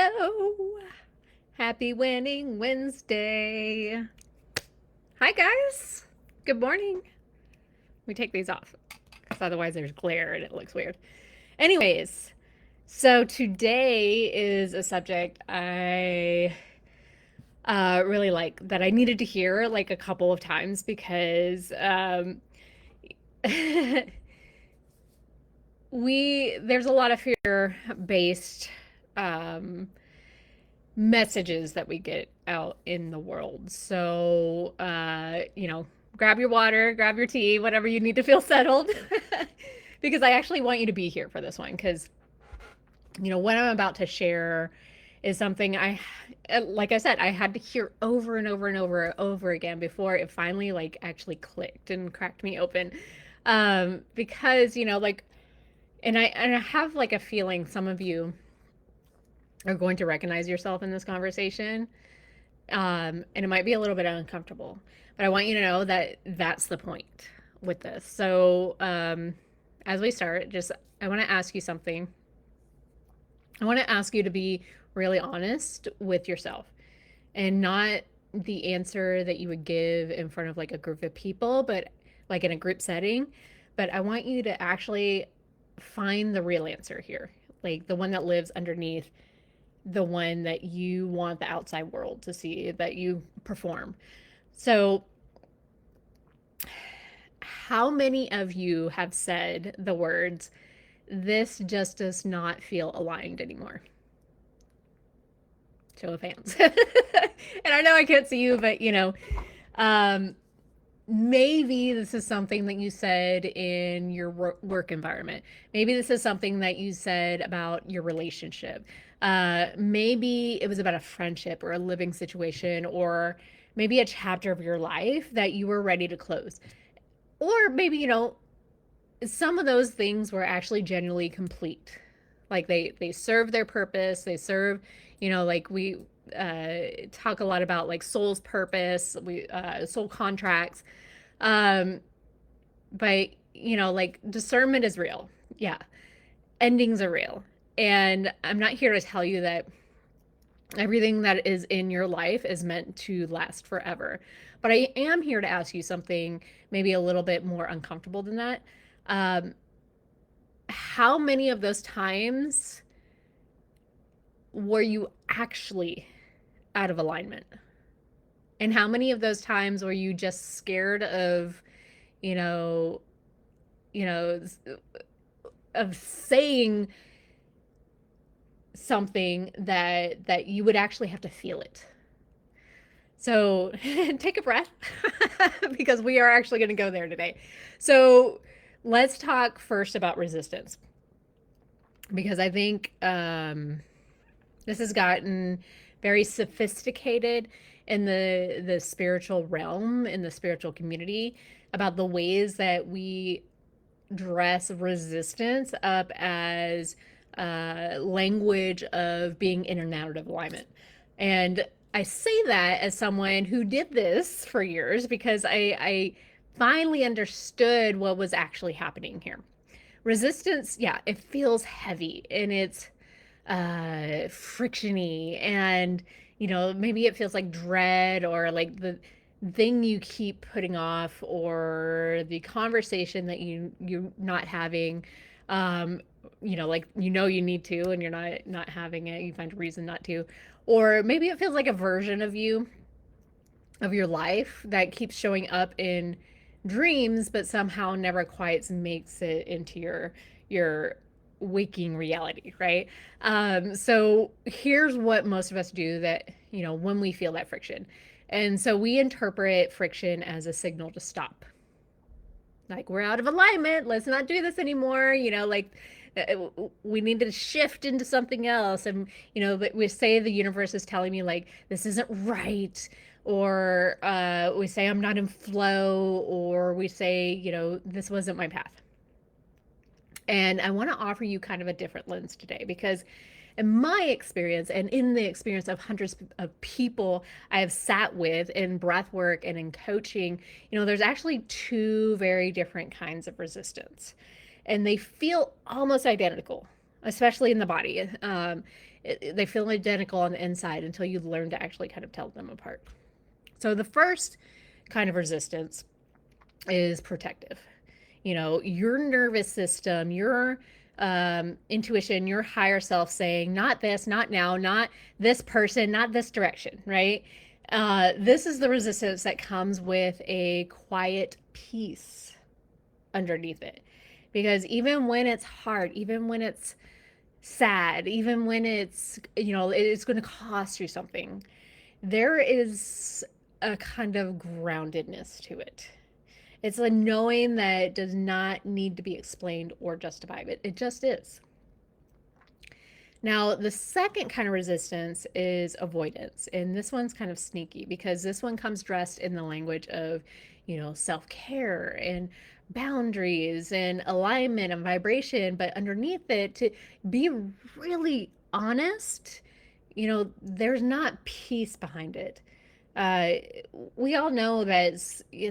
Hello. Happy Winning Wednesday. Hi, guys. Good morning. Let me take these off because otherwise there's glare and it looks weird. Anyways, so today is a subject I really like that I needed to hear like a couple of times because there's a lot of fear based um, messages that we get out in the world. So, grab your water, grab your tea, whatever you need to feel settled. Because I actually want you to be here for this one. Because, what I'm about to share is something like I said, I had to hear over and over and over and over again before it finally, like, actually clicked and cracked me open. Because, and I have like a feeling some of you are going to recognize yourself in this conversation. And it might be a little bit uncomfortable, but I want you to know that that's the point with this. So, as we start, I want to ask you something. I want to ask you to be really honest with yourself and not the answer that you would give in front of like a group of people, but like in a group setting. But I want you to actually find the real answer here, like the one that lives underneath the one that you want the outside world to see that you perform. So, how many of you have said the words, this just does not feel aligned anymore? Show of hands. And I know I can't see you, but um, maybe this is something that you said in your work environment. Maybe this is something that you said about your relationship. Maybe it was about a friendship or a living situation, or maybe a chapter of your life that you were ready to close. Or maybe, some of those things were actually genuinely complete. Like they serve their purpose. They serve, like we talk a lot about like soul's purpose, soul contracts. Um, but like discernment is real. Yeah. Endings are real. And I'm not here to tell you that everything that is in your life is meant to last forever. But I am here to ask you something maybe a little bit more uncomfortable than that. Um, how many of those times were you actually out of alignment? And how many of those times were you just scared of, you know, you know, of saying something that you would actually have to feel it? So take a breath because we are actually going to go there today. So let's talk first about resistance because I think this has gotten very sophisticated in the spiritual realm, in the spiritual community, about the ways that we dress resistance up as language of being in and out of alignment. And I say that as someone who did this for years because I finally understood what was actually happening here. Resistance, yeah, it feels heavy and it's frictiony, and maybe it feels like dread or like the thing you keep putting off, or the conversation that you're not having, um like you need to and you're not having it, you find a reason not to. Or maybe it feels like a version of you, of your life, that keeps showing up in dreams but somehow never quite makes it into your waking reality, right? So here's what most of us do, that when we feel that friction. And so we interpret friction as a signal to stop. Like, we're out of alignment, let's not do this anymore, like we need to shift into something else. And we say the universe is telling me like this isn't right, or we say I'm not in flow, or we say this wasn't my path. And I want to offer you kind of a different lens today because in my experience and in the experience of hundreds of people I have sat with in breath work and in coaching, there's actually two very different kinds of resistance. And they feel almost identical. especially in the body. They feel identical on the inside until you learn to actually kind of tell them apart. So the first kind of resistance is protective. You know, your nervous system, your intuition, your higher self saying, not this, not now, not this person, not this direction, right? This is the resistance that comes with a quiet peace underneath it. Because even when it's hard, even when it's sad, even when it's, it's going to cost you something, there is a kind of groundedness to it. It's a knowing that does not need to be explained or justified. It just is. Now, the second kind of resistance is avoidance. And this one's kind of sneaky because this one comes dressed in the language of, self care and boundaries and alignment and vibration. But underneath it, to be really honest, there's not peace behind it. Uh, we all know that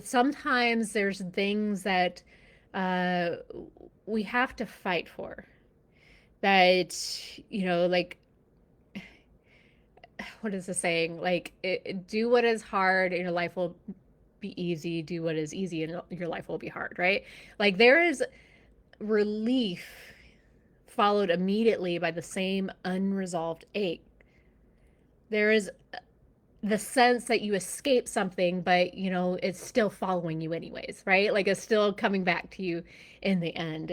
sometimes there's things that uh, we have to fight for. That, like, what is the saying? Like, do what is hard and your life will be easy. Do what is easy and your life will be hard, right? Like, there is relief followed immediately by the same unresolved ache. There is the sense that you escape something, but it's still following you anyways, right? Like, it's still coming back to you in the end,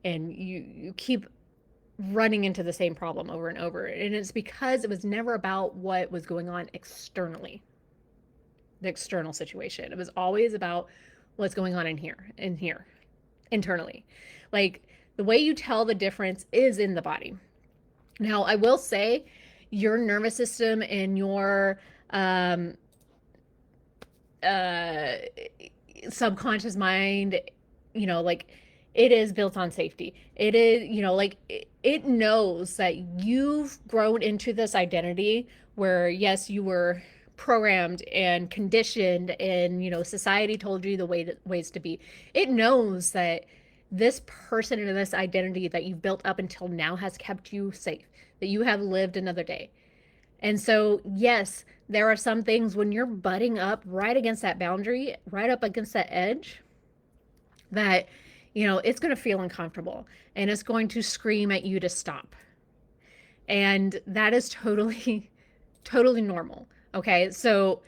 and you keep running into the same problem over and over. And it's because it was never about what was going on externally, the external situation. It was always about what's going on in here, internally. Like, the way you tell the difference is in the body. Now, I will say your nervous system and your uh, subconscious mind, like, it is built on safety. It is, like, it knows that you've grown into this identity where, yes, you were programmed and conditioned, and society told you the ways to be. It knows that this person and this identity that you've built up until now has kept you safe, that you have lived another day. And so, yes, there are some things when you're butting up right against that boundary, right up against that edge, that, it's going to feel uncomfortable and it's going to scream at you to stop. And that is totally, totally normal. Okay. So,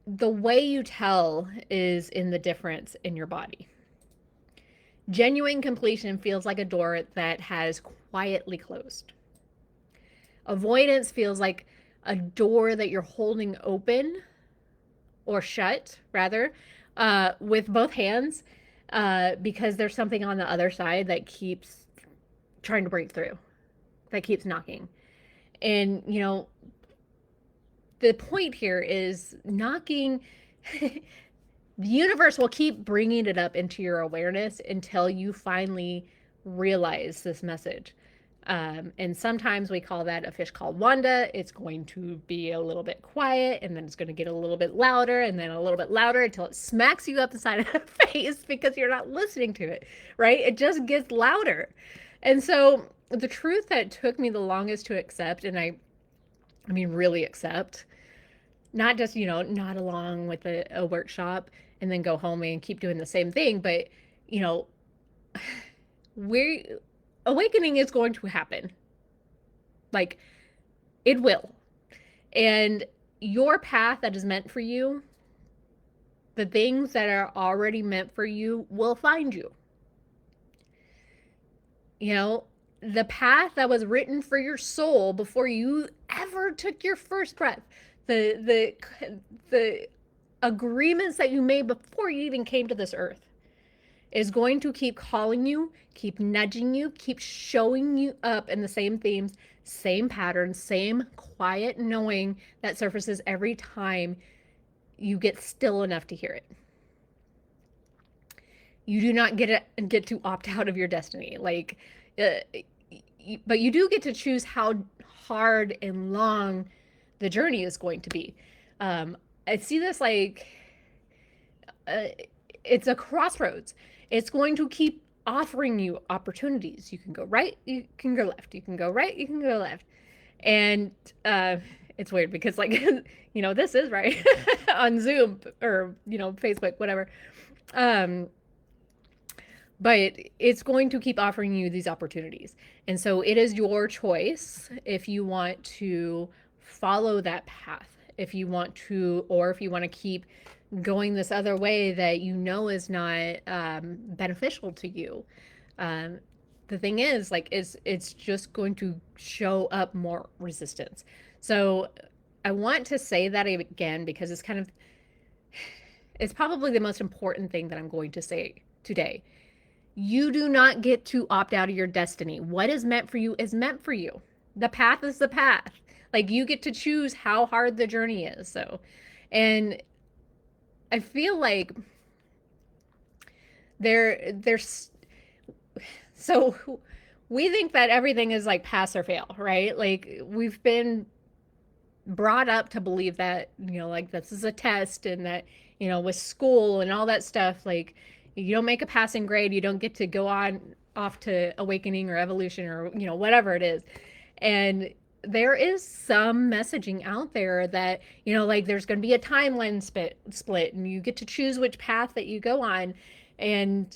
the way you tell is in the difference in your body. Genuine completion feels like a door that has quietly closed. Avoidance feels like a door that you're holding open, or shut rather, with both hands, because there's something on the other side that keeps trying to break through, that keeps knocking. And, the point here is knocking. The universe will keep bringing it up into your awareness until you finally realize this message. And sometimes we call that a fish called Wanda. It's going to be a little bit quiet, and then it's going to get a little bit louder, and then a little bit louder until it smacks you up the side of the face because you're not listening to it, right? It just gets louder. And so the truth that took me the longest to accept, and I mean, really accept, not just, not along with a workshop and then go home and keep doing the same thing, but, we're awakening is going to happen. Like, it will. And your path that is meant for you, the things that are already meant for you will find you. The path that was written for your soul before you ever took your first breath, the agreements that you made before you even came to this earth, is going to keep calling you, keep nudging you, keep showing you up in the same themes, same patterns, same quiet knowing that surfaces every time you get still enough to hear it. You do not get to opt out of your destiny. Like, but you do get to choose how hard and long the journey is going to be. I see this like, it's a crossroads. It's going to keep offering you opportunities. You can go right, you can go left, you can go right, you can go left. And it's weird because, like, this is right on Zoom or, Facebook, whatever. Um, but it's going to keep offering you these opportunities. And so it is your choice if you want to follow that path, if you want to, or if you want to keep going this other way that is not beneficial to you. Um, the thing is, like, it's just going to show up more resistance. So I want to say that again because it's probably the most important thing that I'm going to say today. You do not get to opt out of your destiny. What is meant for you is meant for you. The path is the path. Like, you get to choose how hard the journey is. So, and I feel like there's so we think that everything is like pass or fail, right? Like, we've been brought up to believe that, like, this is a test, and that, with school and all that stuff, like, you don't make a passing grade, you don't get to go on off to awakening or evolution or, whatever it is. And there is some messaging out there that, like, there's going to be a timeline split and you get to choose which path that you go on. And,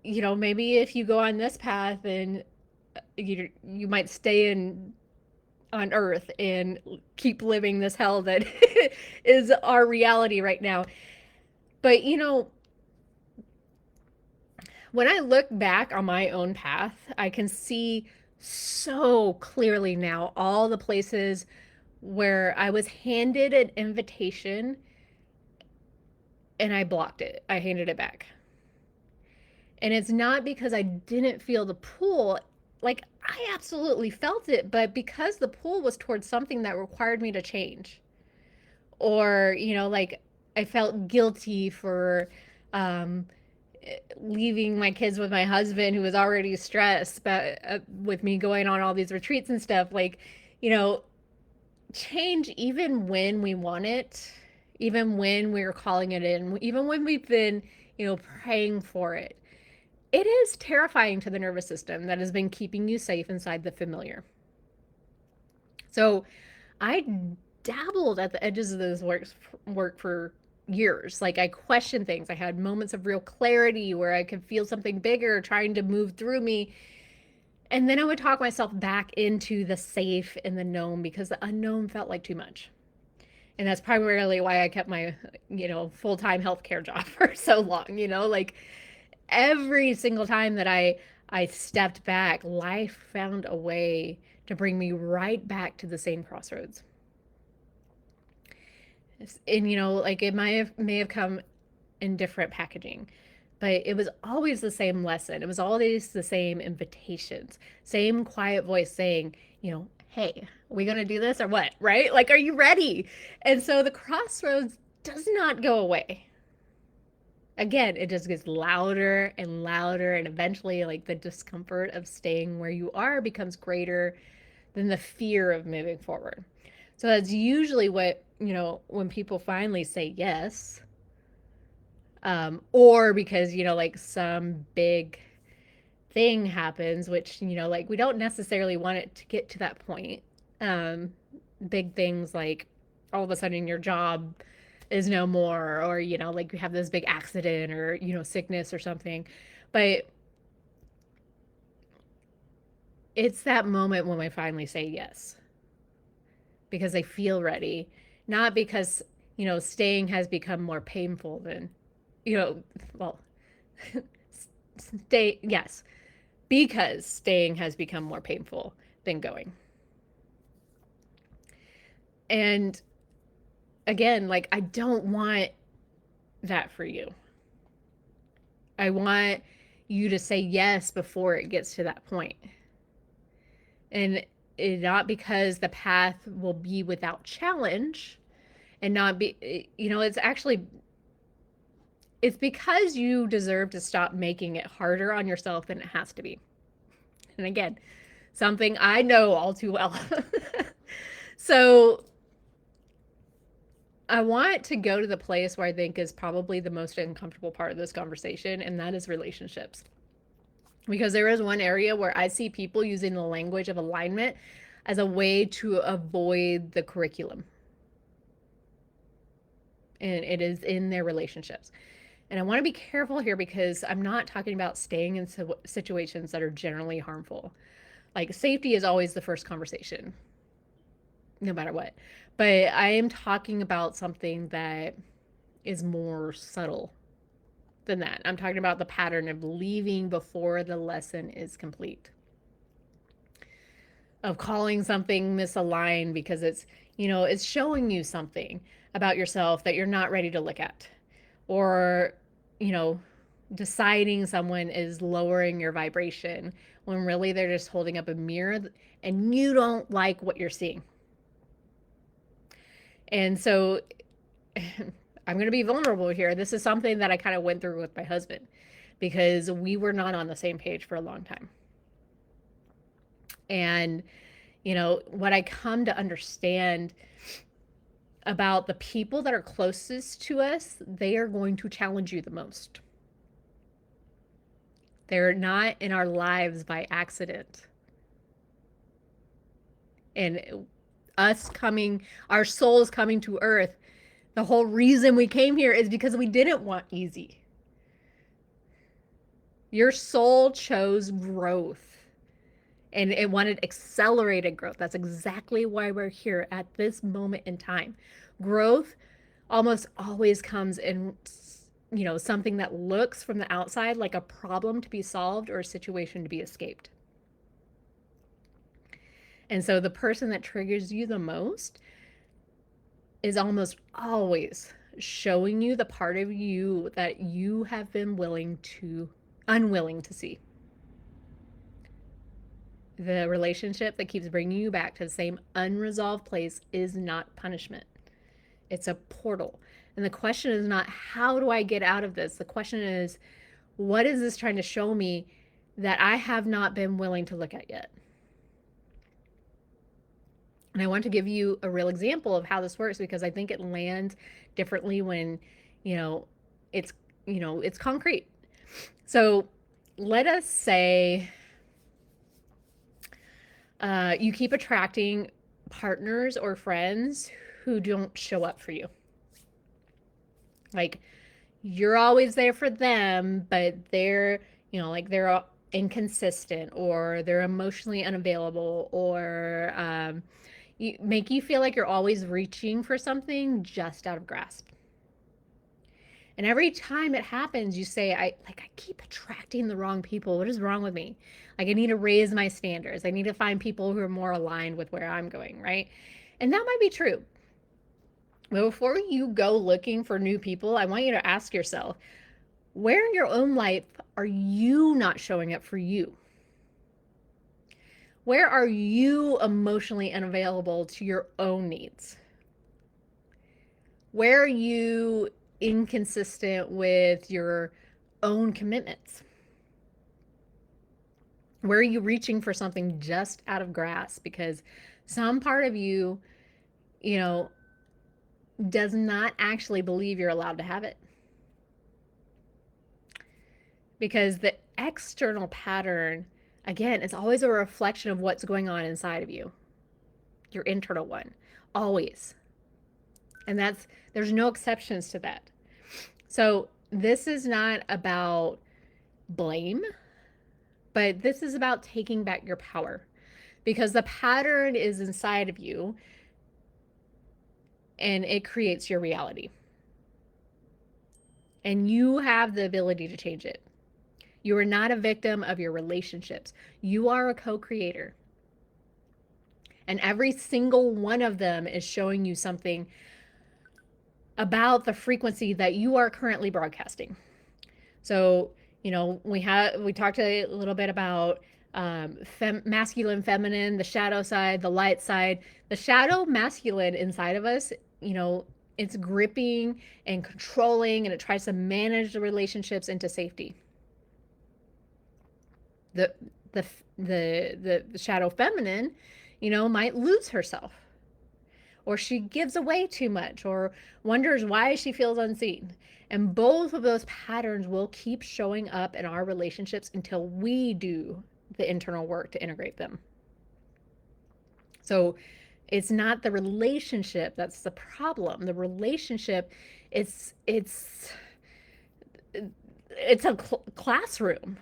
maybe if you go on this path, and you might stay on earth and keep living this hell that is our reality right now. But when I look back on my own path, I can see so clearly now all the places where I was handed an invitation and I blocked it. I handed it back. And it's not because I didn't feel the pull. Like, I absolutely felt it, but because the pull was towards something that required me to change. Or, like, I felt guilty for leaving my kids with my husband, who was already stressed, but with me going on all these retreats and stuff. Like, change, even when we want it, even when we're calling it in, even when we've been, praying for it, it is terrifying to the nervous system that has been keeping you safe inside the familiar. So I dabbled at the edges of this work for years. Like, I questioned things. I had moments of real clarity where I could feel something bigger trying to move through me. And then I would talk myself back into the safe and the known because the unknown felt like too much. And that's primarily why I kept my, full-time healthcare job for so long, like, every single time that I stepped back, life found a way to bring me right back to the same crossroads. And like, it may have come in different packaging, but it was always the same lesson. It was always the same invitations, same quiet voice saying, hey, are we going to do this or what? Right? Like, are you ready? And so the crossroads does not go away. Again, it just gets louder and louder, and eventually, like, the discomfort of staying where you are becomes greater than the fear of moving forward. So that's usually what, when people finally say yes, or because, like, some big thing happens, which, like, we don't necessarily want it to get to that point. Big things like all of a sudden your job is no more, or, like, you have this big accident or, sickness or something. But it's that moment when I finally say yes, because I feel ready, not because, staying has become more painful than, well, yes, because staying has become more painful than going. And again, like, I don't want that for you. I want you to say yes before it gets to that point. And not because the path will be without challenge, and not be, it's because you deserve to stop making it harder on yourself than it has to be. And again, something I know all too well. So I want to go to the place where I think is probably the most uncomfortable part of this conversation, and that is relationships. Because there is one area where I see people using the language of alignment as a way to avoid the curriculum. And it is in their relationships. And I want to be careful here because I'm not talking about staying in situations that are generally harmful. Like safety is always the first conversation, no matter what. But I am talking about something that is more subtle than that. I'm talking about the pattern of leaving before the lesson is complete, of calling something misaligned because it's showing you something about yourself that you're not ready to look at, or, you know, deciding someone is lowering your vibration when really they're just holding up a mirror and you don't like what you're seeing. And so I'm going to be vulnerable here. This is something that I kind of went through with my husband because we were not on the same page for a long time. And, what I come to understand about the people that are closest to us, they are going to challenge you the most. They're not in our lives by accident. And our souls coming to earth, the whole reason we came here is because we didn't want easy. Your soul chose growth and it wanted accelerated growth. That's exactly why we're here at this moment in time. Growth almost always comes in, something that looks from the outside like a problem to be solved or a situation to be escaped. And so the person that triggers you the most is almost always showing you the part of you that you have been unwilling to see. The relationship that keeps bringing you back to the same unresolved place is not punishment. It's a portal. And the question is not, how do I get out of this? The question is, what is this trying to show me that I have not been willing to look at yet? And I want to give you a real example of how this works because I think it lands differently when, it's concrete. So let us say you keep attracting partners or friends who don't show up for you. Like you're always there for them, but they're inconsistent or they're emotionally unavailable or make you feel like you're always reaching for something just out of grasp. And every time it happens, you say, I keep attracting the wrong people. What is wrong with me? Like I need to raise my standards. I need to find people who are more aligned with where I'm going, right? And that might be true. But before you go looking for new people, I want you to ask yourself, where in your own life are you not showing up for you? Where are you emotionally unavailable to your own needs? Where are you inconsistent with your own commitments? Where are you reaching for something just out of grasp because some part of you, does not actually believe you're allowed to have it? Because the external pattern, again, is always a reflection of what's going on inside of you, your internal one, always. And there's no exceptions to that. So this is not about blame, but this is about taking back your power because the pattern is inside of you and it creates your reality. And you have the ability to change it. You are not a victim of your relationships. You are a co-creator. And every single one of them is showing you something about the frequency that you are currently broadcasting. So, we talked a little bit about masculine, feminine, the shadow side, the light side. The shadow masculine inside of us, it's gripping and controlling, and it tries to manage the relationships into safety. The shadow feminine, might lose herself, or she gives away too much, or wonders why she feels unseen. And both of those patterns will keep showing up in our relationships until we do the internal work to integrate them. So it's not the relationship that's the problem. The relationship, it's a classroom.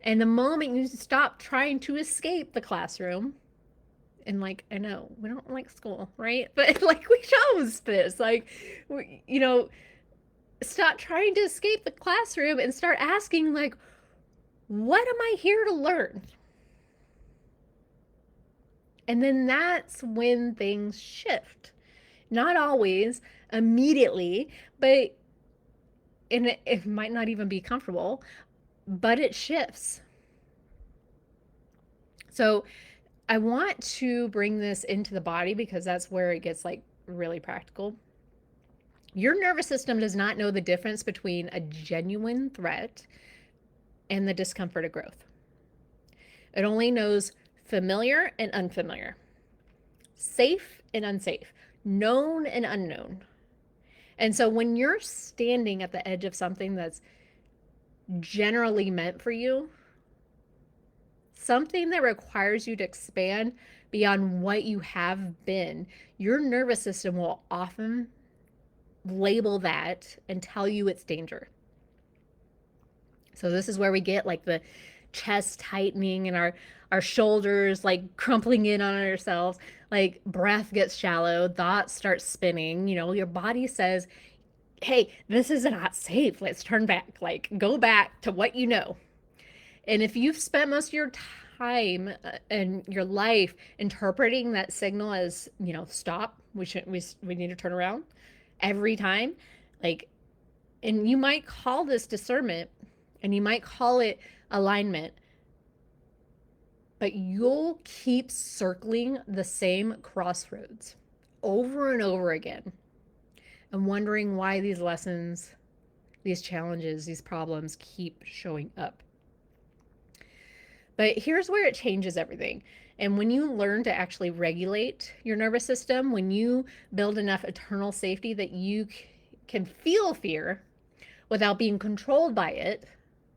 And the moment you stop trying to escape the classroom, and like, I know we don't like school, right? But like, we chose this, like, stop trying to escape the classroom and start asking, like, what am I here to learn? And then that's when things shift. Not always immediately, but and it might not even be comfortable, but it shifts. So I want to bring this into the body because that's where it gets like really practical. Your nervous system does not know the difference between a genuine threat and the discomfort of growth. It only knows familiar and unfamiliar, safe and unsafe, known and unknown. And so when you're standing at the edge of something that's generally meant for you, something that requires you to expand beyond what you have been, your nervous system will often label that and tell you it's danger. So this is where we get like the chest tightening and our shoulders like crumpling in on ourselves, like breath gets shallow, thoughts start spinning, your body says, hey, this is not safe, let's turn back, like go back to what you know. And if you've spent most of your time in your life interpreting that signal as, stop, we need to turn around every time, like, and you might call this discernment and you might call it alignment, but you'll keep circling the same crossroads over and over again and wondering why these lessons, these challenges, these problems keep showing up. But here's where it changes everything. And when you learn to actually regulate your nervous system, when you build enough internal safety that you can feel fear without being controlled by it,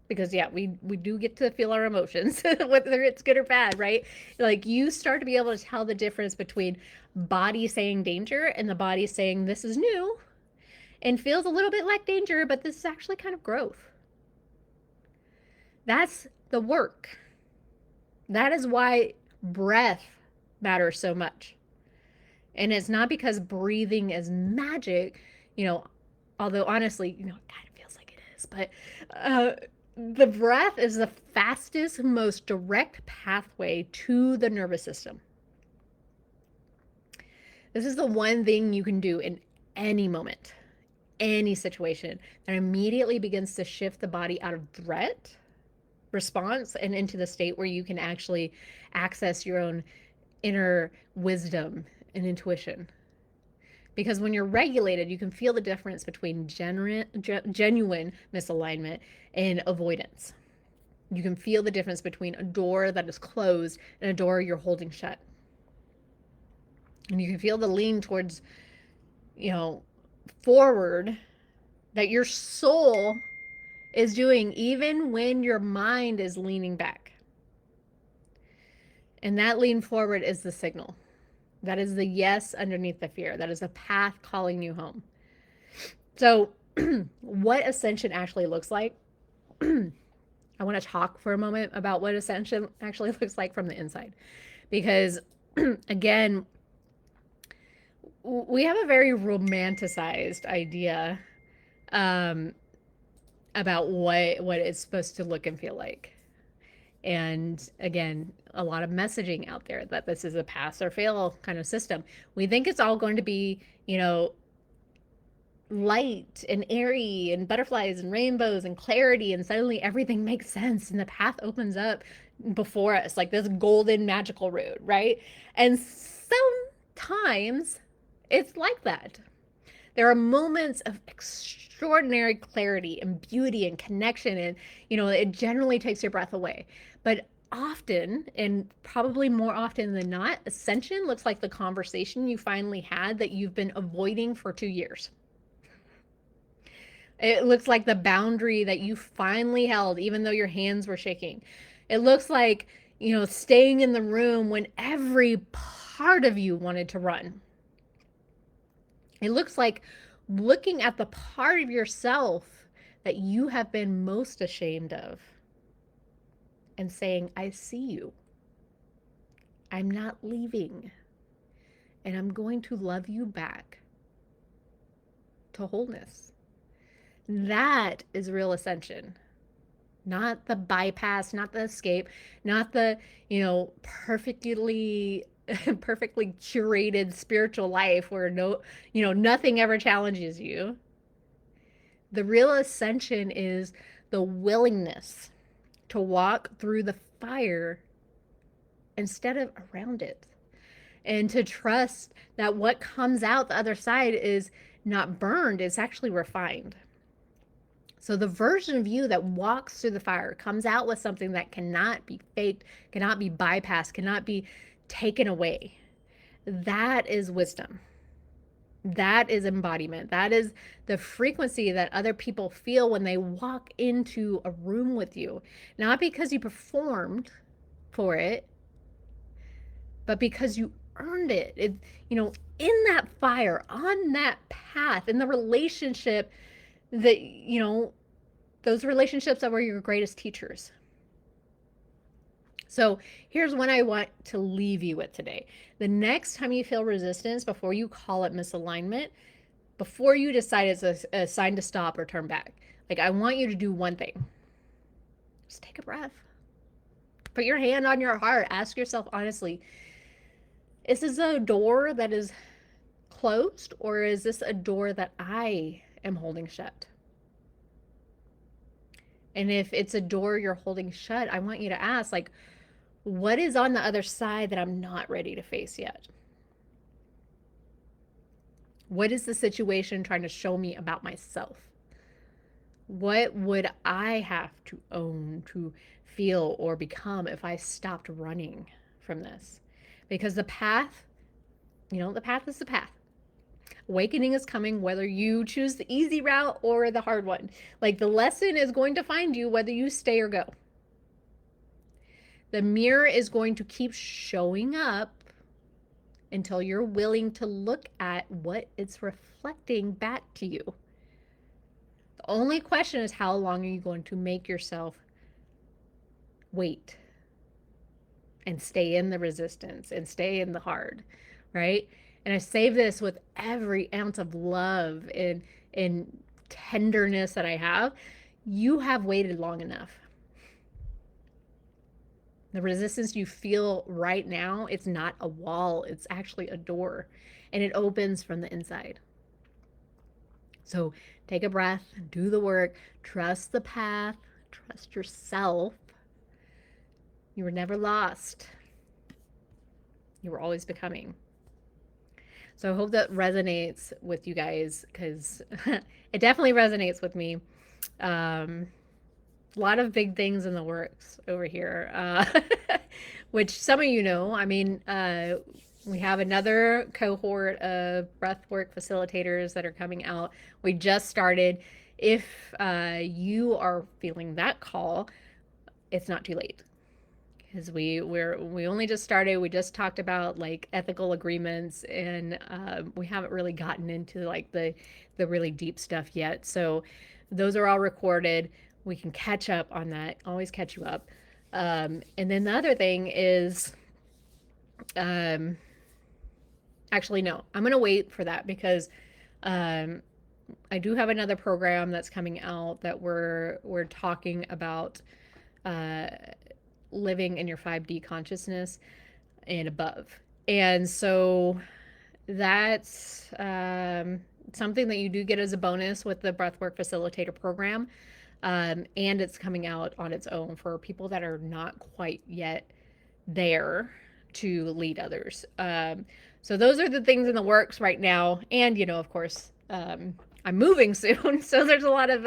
because we do get to feel our emotions, whether it's good or bad, right? Like you start to be able to tell the difference between body saying danger and the body saying this is new and feels a little bit like danger, but this is actually kind of growth. That's the work. That is why breath matters so much. And it's not because breathing is magic, although honestly, it kind of feels like it is, but the breath is the fastest, most direct pathway to the nervous system. This is the one thing you can do in any moment, any situation that immediately begins to shift the body out of threat response and into the state where you can actually access your own inner wisdom and intuition. Because when you're regulated, you can feel the difference between genuine misalignment and avoidance. You can feel the difference between a door that is closed and a door you're holding shut. And you can feel the lean towards, forward that your soul is doing even when your mind is leaning back. And that lean forward is the signal. That is the yes underneath the fear. That is a path calling you home. So what ascension actually looks like, I want to talk for a moment about what ascension actually looks like from the inside. Because again, we have a very romanticized idea about what it's supposed to look and feel like. And again, a lot of messaging out there that this is a pass or fail kind of system. We think it's all going to be, light and airy and butterflies and rainbows and clarity, and suddenly everything makes sense and the path opens up before us like this golden magical road, right? And sometimes it's like that. There are moments of extraordinary clarity and beauty and connection, and it generally takes your breath away. But often, and probably more often than not, ascension looks like the conversation you finally had that you've been avoiding for 2 years. It looks like the boundary that you finally held, even though your hands were shaking. It looks like, staying in the room when every part of you wanted to run. It looks like looking at the part of yourself that you have been most ashamed of and saying, I see you. I'm not leaving. And I'm going to love you back to wholeness. That is real ascension. Not the bypass, not the escape, not the, perfectly perfectly curated spiritual life where nothing ever challenges you. The real ascension is the willingness to walk through the fire instead of around it, and to trust that what comes out the other side is not burned, it's actually refined. So the version of you that walks through the fire comes out with something that cannot be faked, cannot be bypassed, cannot be taken away. That is wisdom. That is embodiment. That is the frequency that other people feel when they walk into a room with you. Not because you performed for it, but because you earned it. In that fire, on that path, in the relationship that, those relationships that were your greatest teachers. So here's what I want to leave you with today. The next time you feel resistance, before you call it misalignment, before you decide it's a sign to stop or turn back, I want you to do one thing. Just take a breath. Put your hand on your heart. Ask yourself honestly, is this a door that is closed, or is this a door that I am holding shut? And if it's a door you're holding shut, I want you to ask, what is on the other side that I'm not ready to face yet? What is the situation trying to show me about myself? What would I have to own, to feel, or become if I stopped running from this? Because the path, the path is the path. Awakening is coming whether you choose the easy route or the hard one. The lesson is going to find you whether you stay or go. The mirror is going to keep showing up until you're willing to look at what it's reflecting back to you. The only question is, how long are you going to make yourself wait and stay in the resistance and stay in the hard, right? And I say this with every ounce of love and tenderness that I have. You have waited long enough. The resistance you feel right now, it's not a wall, it's actually a door, and it opens from the inside. So take a breath, do the work, trust the path, trust yourself. You were never lost. You were always becoming. So I hope that resonates with you guys, because it definitely resonates with me. A lot of big things in the works over here, which some of you know. I mean, we have another cohort of breathwork facilitators that are coming out. We just started. If you are feeling that call, it's not too late, because we only just started. We just talked about ethical agreements, and we haven't really gotten into the really deep stuff yet. So those are all recorded. We can catch up on that. Always catch you up. And then the other thing is, actually, no, I'm going to wait for that, because I do have another program that's coming out that we're talking about living in your 5D consciousness and above. And so that's something that you do get as a bonus with the Breathwork Facilitator program. And it's coming out on its own for people that are not quite yet there to lead others. So those are the things in the works right now. And, of course, I'm moving soon. So there's a lot of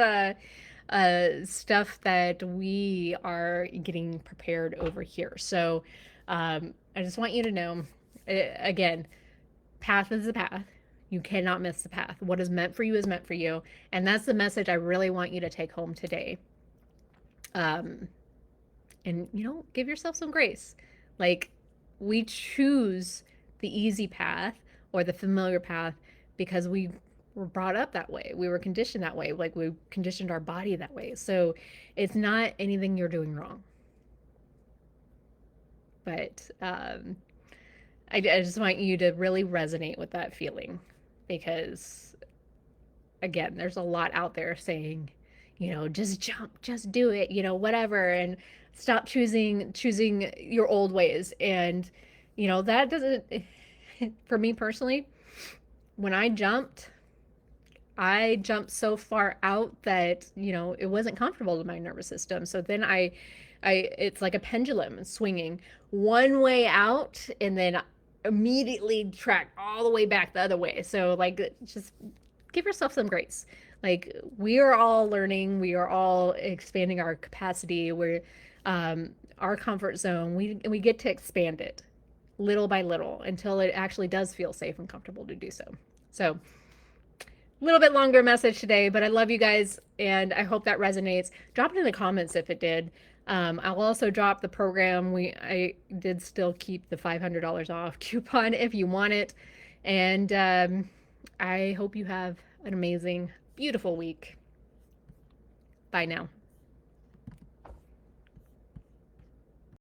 stuff that we are getting prepared over here. So I just want you to know, again, path is the path. You cannot miss the path. What is meant for you is meant for you. And that's the message I really want you to take home today. Um, and, give yourself some grace. Like, we choose the easy path or the familiar path because we were brought up that way. We were conditioned that way. Like, we conditioned our body that way. So it's not anything you're doing wrong. But I just want you to really resonate with that feeling because, again, there's a lot out there saying, just jump, just do it, whatever, and stop choosing your old ways. And, that doesn't, for me personally, when I jumped so far out that, it wasn't comfortable to my nervous system. So then it's like a pendulum swinging one way out and then immediately track all the way back the other way. So, like, just give yourself some grace. Like, we are all learning, we are all expanding our capacity. Our comfort zone, we get to expand it little by little until it actually does feel safe and comfortable to do so. So, a little bit longer message today, but I love you guys and I hope that resonates. Drop it in the comments if it did. I'll also drop the program. I did still keep the $500 off coupon if you want it. And I hope you have an amazing, beautiful week. Bye now.